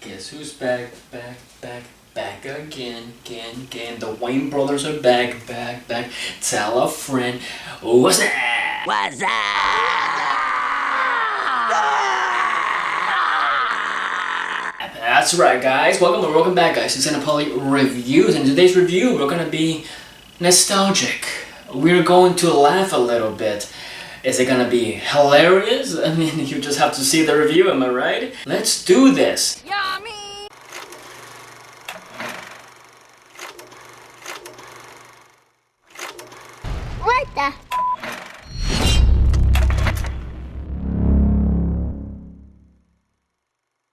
Guess who's back again. The Wayne brothers are back. Tell a friend, what's that? What's up? That's right, guys. Welcome back, guys, to Sanapoli Reviews. In today's review, we're gonna be nostalgic. We're going to laugh a little bit. Is it gonna be hilarious? I mean, you just have to see the review, am I right? Let's do this. Yummy! What the?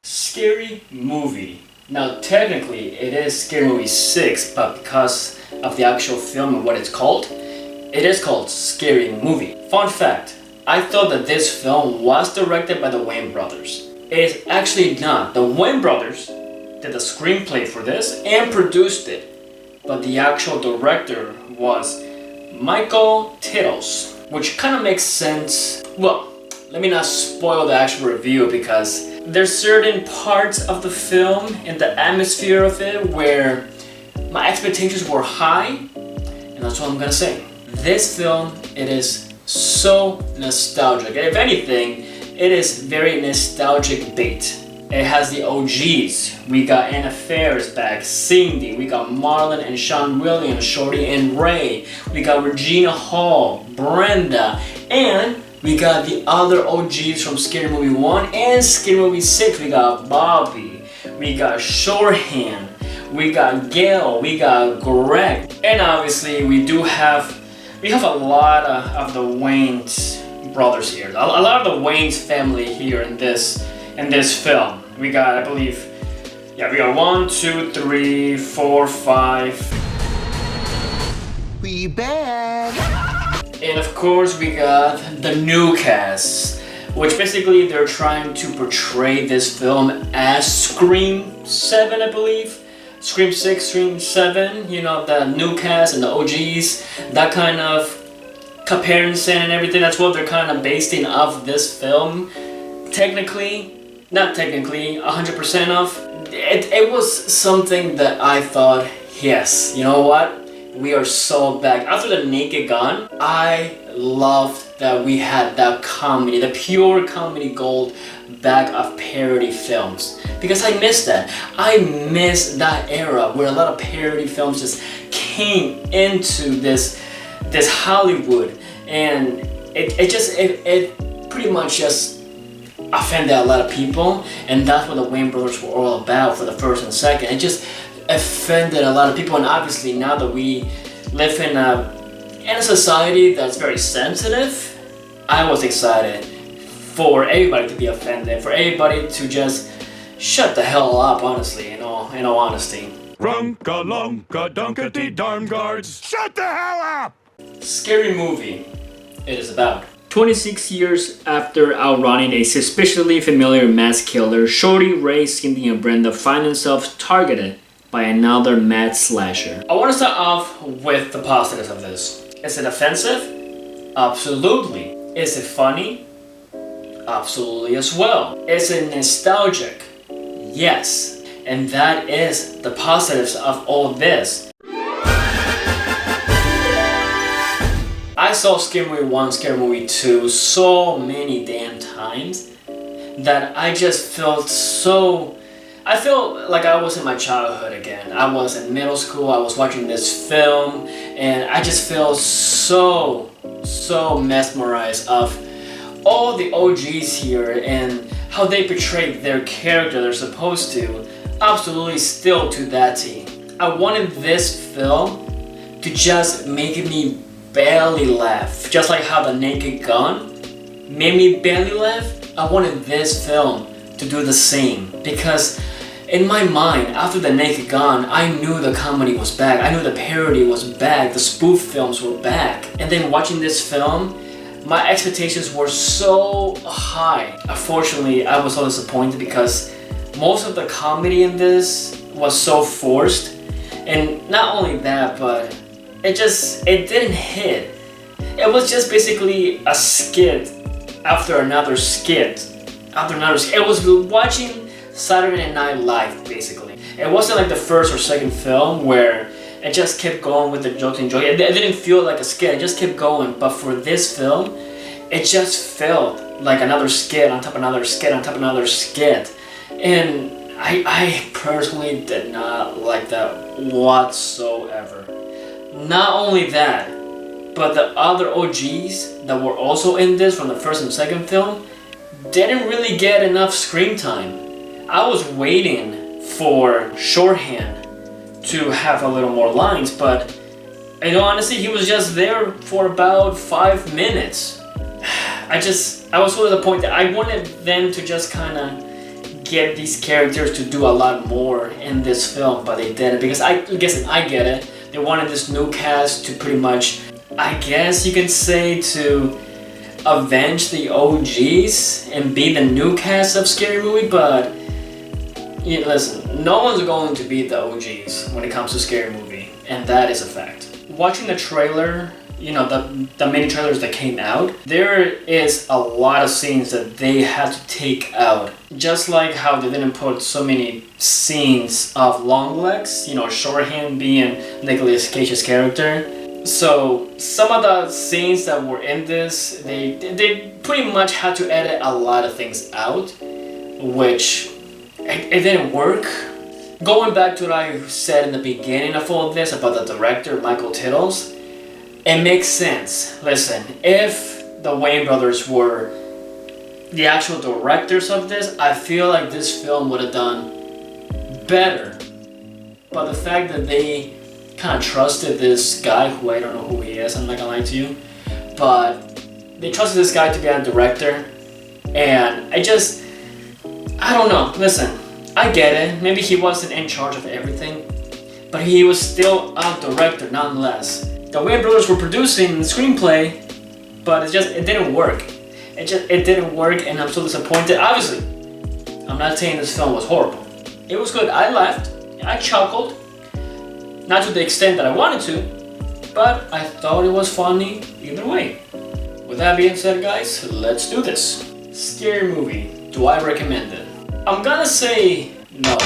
Scary Movie. Now, technically, it is Scary Movie 6, but because of the actual film and what it's called, it is called Scary Movie. Fun fact, I thought that this film was directed by the Wayans brothers. It is actually not. The Wayans brothers did the screenplay for this and produced it, but the actual director was Michael Tiddes, which kind of makes sense. Well, let me not spoil the actual review because there's certain parts of the film and the atmosphere of it where my expectations were high, and that's what I'm gonna say. This film, it is so nostalgic. If anything, it is very nostalgic bait. It has the OGs. We got Anna Faris back, Cindy, we got Marlon and Sean Williams, Shorty and Ray, we got Regina Hall, Brenda, and we got the other OGs from Scary Movie 1 and Scary Movie 6. We got Bobby, we got Shorthand, we got Gail, we got Greg, and obviously we have a lot of the Wayans brothers here. A lot of the Wayans family here in this film. We got, I believe, we got 1, 2, 3, 4, 5. We back. And of course we got the new cast, which basically they're trying to portray this film as Scream 7, I believe. Scream 6, Scream 7, you know, the new cast and the OGs, that kind of comparison and everything. That's what they're kind of basing off this film. Not technically, 100% of. It was something that I thought, yes, you know what? We are so back. After the Naked Gun, I loved that we had that comedy, the pure comedy gold back of parody films. Because I miss that. I miss that era where a lot of parody films just came into this Hollywood, and it pretty much just offended a lot of people, and that's what the Wayans brothers were all about for the first and second. It just offended a lot of people, and obviously now that we live in a society that's very sensitive, I was excited for everybody to be offended, for everybody to just shut the hell up, honestly, in all honesty. Runka lunka dunkety darn guards. Shut the hell up! Scary Movie it is about. 26 years after outrunning a suspiciously familiar mass killer, Shorty, Ray, Cindy, and Brenda find themselves targeted by another mad slasher. I want to start off with the positives of this. Is it offensive? Absolutely. Is it funny? Absolutely as well. Is it nostalgic? Yes. And that is the positives of all this. I saw Scary Movie 1, Scary Movie 2 so many damn times that I just felt I feel like I was in my childhood again. I was in middle school, I was watching this film, and I just feel so mesmerized of all the OGs here and how they portray their character they're supposed to. Absolutely still to that T. I wanted this film to just make me barely laugh. Just like how the Naked Gun made me barely laugh, I wanted this film to do the same. Because in my mind, after the Naked Gun, I knew the comedy was back. I knew the parody was back. The spoof films were back. And then watching this film, my expectations were so high. Unfortunately, I was so disappointed because most of the comedy in this was so forced. And not only that, but it didn't hit. It was just basically a skit after another skit after another skit. It was watching Saturday Night Live, basically. It wasn't like the first or second film where it just kept going with the jokes and joy. It didn't feel like a skit, it just kept going. But for this film, it just felt like another skit on top of another skit on top of another skit. And I personally did not like that whatsoever. Not only that, but the other OGs that were also in this from the first and second film didn't really get enough screen time. I was waiting for Shorthand to have a little more lines, but you know, honestly, he was just there for about 5 minutes. I was so to the point that I wanted them to just kind of get these characters to do a lot more in this film, but they didn't, because I get it. They wanted this new cast to pretty much, I guess you can say, to avenge the OGs and be the new cast of Scary Movie, but yeah, listen, no one's going to beat the OGs when it comes to Scary Movie, and that is a fact. Watching the trailer, you know, the mini trailers that came out, there is a lot of scenes that they had to take out. Just like how they didn't put so many scenes of Longlegs, you know, Shorthand being Nicolas Cage's character. So some of the scenes that were in this, they pretty much had to edit a lot of things out, which it didn't work. Going back to what I said in the beginning of all of this about the director, Michael Tiddes, it makes sense. Listen, if the Wayans brothers were the actual directors of this, I feel like this film would have done better. But the fact that they kind of trusted this guy, who I don't know who he is, I'm not gonna lie to you, but they trusted this guy to be a director, and I don't know. Listen, I get it. Maybe he wasn't in charge of everything, but he was still a director nonetheless. The Wayans brothers were producing the screenplay, but it didn't work. It didn't work, and I'm so disappointed. Obviously, I'm not saying this film was horrible. It was good. I laughed. I chuckled. Not to the extent that I wanted to, but I thought it was funny either way. With that being said, guys, let's do this. Scary Movie. Do I recommend it? I'm gonna say no.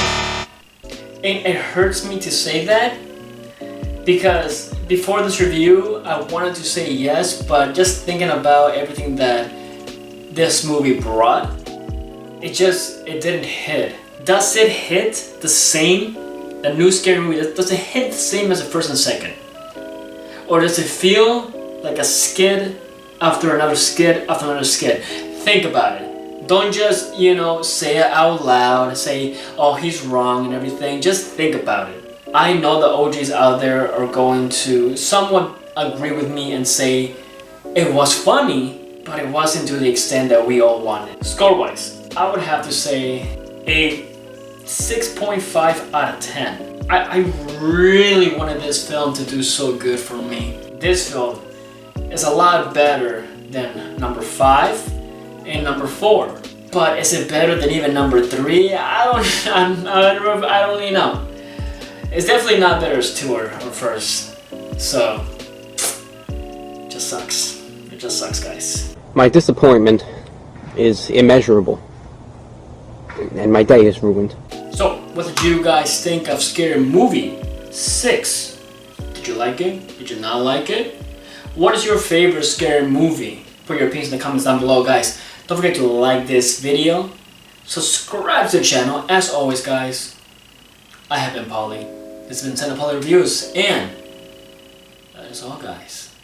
And it hurts me to say that, because before this review, I wanted to say yes, but just thinking about everything that this movie brought, it didn't hit. Does it hit the same? The new Scary Movie, does it hit the same as the first and second? Or does it feel like a skid after another skid after another skid? Think about it. Don't just, you know, say it out loud, say, oh, he's wrong and everything. Just think about it. I know the OGs out there are going to somewhat agree with me and say it was funny, but it wasn't to the extent that we all wanted. Score-wise, I would have to say a 6.5 out of 10. I really wanted this film to do so good for me. This film is a lot better than number 5 and number 4. But is it better than even number 3? I don't really know. It's definitely not better as 2 or first. So, it just sucks. It just sucks, guys. My disappointment is immeasurable. And my day is ruined. So, what did you guys think of Scary Movie 6? Did you like it? Did you not like it? What is your favorite scary movie? Put your opinions in the comments down below, guys. Don't forget to like this video. Subscribe to the channel. As always, guys, I have been Polly. This has been Santa Polly Reviews, and that is all, guys.